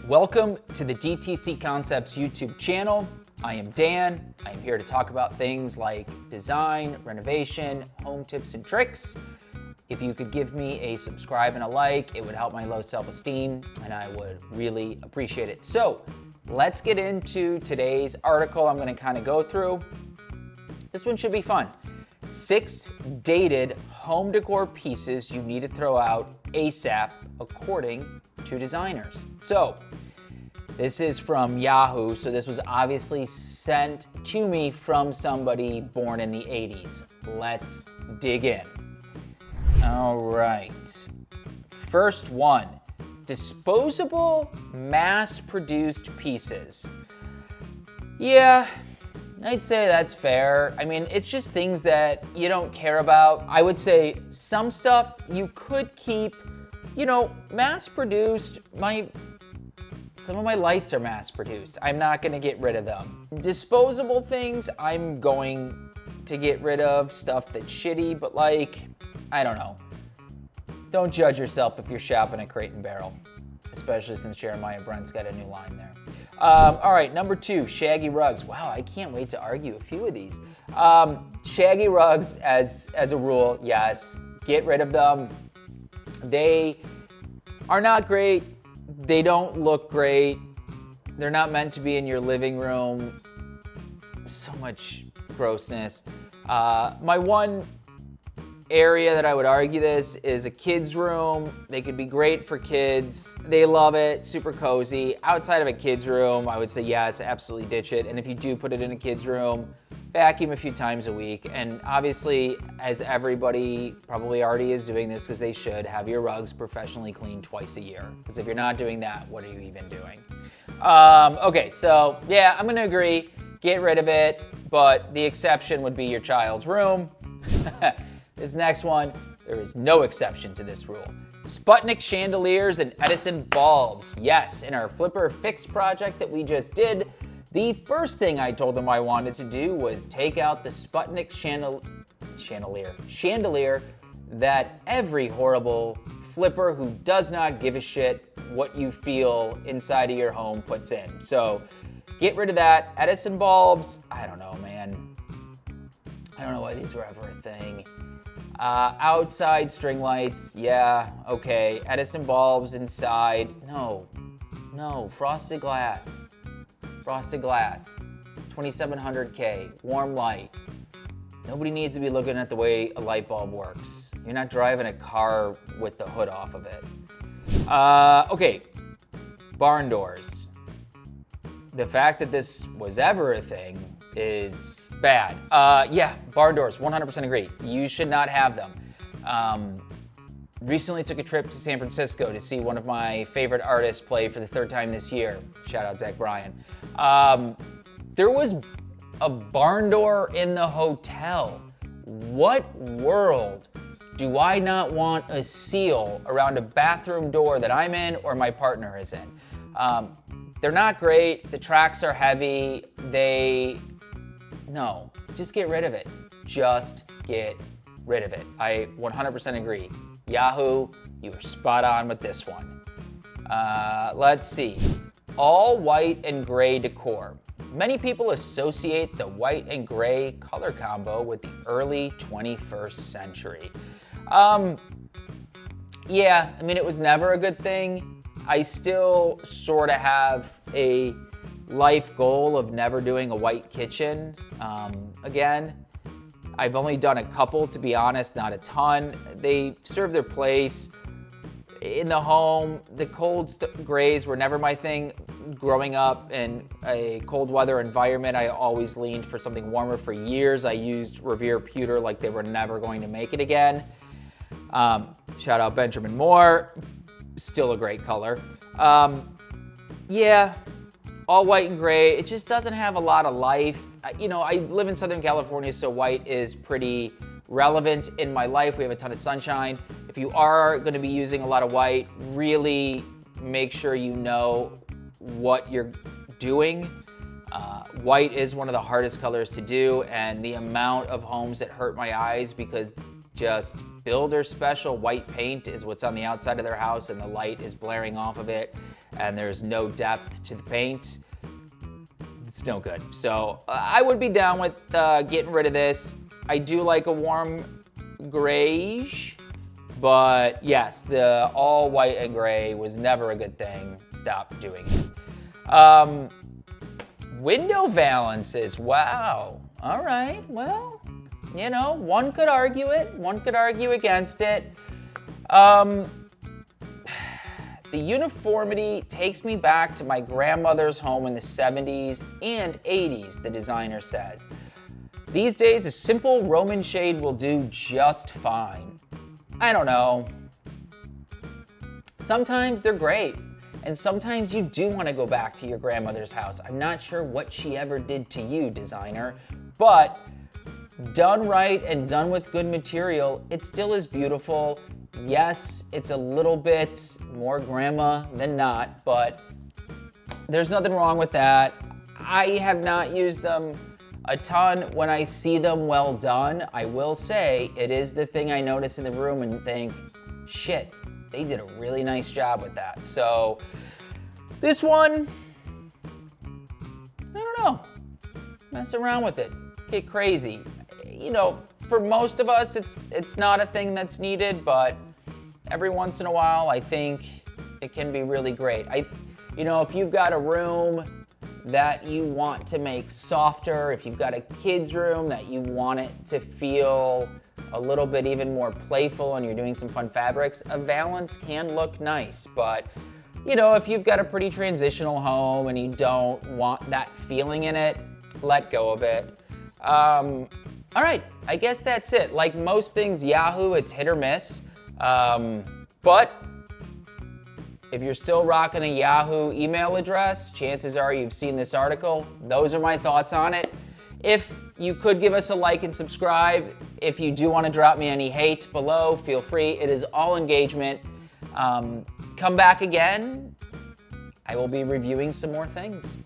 Welcome to the DTC Concepts YouTube channel. I am Dan. I am here to talk about things like design, renovation, home tips and tricks. If you could give me a subscribe and a like, it would help my low self-esteem and I would really appreciate it. So let's get into today's article I'm going to kind of go through. This one should be fun. 6 dated home decor pieces you need to throw out ASAP according to designers. So this is from Yahoo, so this was obviously sent to me from somebody born in the 80s. Let's dig in. All right. First one, disposable mass-produced pieces. Yeah, I'd say that's fair. I mean, it's just things that you don't care about. I would say some stuff you could keep, mass-produced. Some of my lights are mass-produced. I'm not gonna get rid of them. Disposable things, I'm going to get rid of. Stuff that's shitty, but I don't know. Don't judge yourself if you're shopping at Crate & Barrel, especially since Jeremiah Brent's got a new line there. All right, number 2, Shaggy rugs. Wow, I can't wait to argue a few of these. Shaggy rugs, as a rule, yes, get rid of them. They are not great. They don't look great. They're not meant to be in your living room. So much grossness. My one area that I would argue this is a kid's room. They could be great for kids. They love it, super cozy. Outside of a kid's room, I would say yes, absolutely ditch it. And if you do put it in a kid's room, vacuum a few times a week. And obviously, as everybody probably already is doing this because they should, have your rugs professionally cleaned twice a year. Because if you're not doing that, what are you even doing? Okay, so yeah, I'm gonna agree, get rid of it, but the exception would be your child's room. This next one, there is no exception to this rule. Sputnik chandeliers and Edison bulbs. Yes, in our flipper fix project that we just did, the first thing I told them I wanted to do was take out the Sputnik chandelier that every horrible flipper who does not give a shit what you feel inside of your home puts in. So get rid of that. Edison bulbs, I don't know, man. I don't know why these were ever a thing. Outside string lights, yeah, okay. Edison bulbs inside, no, frosted glass, 2700K, warm light. Nobody needs to be looking at the way a light bulb works. You're not driving a car with the hood off of it. Okay, barn doors. The fact that this was ever a thing is bad. Yeah, barn doors, 100% agree. You should not have them. Recently took a trip to San Francisco to see one of my favorite artists play for the 3rd time this year. Shout out Zach Bryan. There was a barn door in the hotel. What world do I not want a seal around a bathroom door that I'm in or my partner is in? They're not great. The tracks are heavy. No, just get rid of it. Just get rid of it. I 100% agree. Yahoo, you were spot on with this one. Let's see. All white and gray decor. Many people associate the white and gray color combo with the early 21st century. Yeah, I mean, it was never a good thing. I still sort of have a life goal of never doing a white kitchen again. I've only done a couple, to be honest, not a ton. They serve their place. In the home, the cold grays were never my thing. Growing up in a cold weather environment, I always leaned for something warmer. For years, I used Revere pewter like they were never going to make it again. Shout out Benjamin Moore, still a great color. Yeah, all white and gray. It just doesn't have a lot of life. I live in Southern California, so white is pretty relevant in my life. We have a ton of sunshine. If you are going to be using a lot of white, really make sure you know what you're doing. White is one of the hardest colors to do, and the amount of homes that hurt my eyes because just builder special white paint is what's on the outside of their house and the light is blaring off of it. and there's no depth to the paint, it's no good. So I would be down with getting rid of this. I do like a warm grayish, but yes, the all white and gray was never a good thing. Stop doing it. Window valances, wow. All right, well, you know, one could argue it, one could argue against it. The uniformity takes me back to my grandmother's home in the 70s and 80s, the designer says. These days, a simple Roman shade will do just fine. I don't know. Sometimes they're great, and sometimes you do want to go back to your grandmother's house. I'm not sure what she ever did to you, designer, but done right and done with good material, it still is beautiful. Yes, it's a little bit more grandma than not, but there's nothing wrong with that. I have not used them a ton. When I see them well done, I will say it is the thing I notice in the room and think, shit, they did a really nice job with that. So this one, I don't know, mess around with it, get crazy. You know, for most of us, it's not a thing that's needed, but every once in a while, I think it can be really great. You know, if you've got a room that you want to make softer, if you've got a kid's room that you want it to feel a little bit even more playful and you're doing some fun fabrics, a valance can look nice. But, you know, if you've got a pretty transitional home and you don't want that feeling in it, let go of it. All right, I guess that's it. Like most things Yahoo, it's hit or miss. But if you're still rocking a Yahoo email address, chances are you've seen this article. Those are my thoughts on it. If you could give us a like and subscribe, if you do want to drop me any hate below, feel free. It is all engagement. Come back again. I will be reviewing some more things.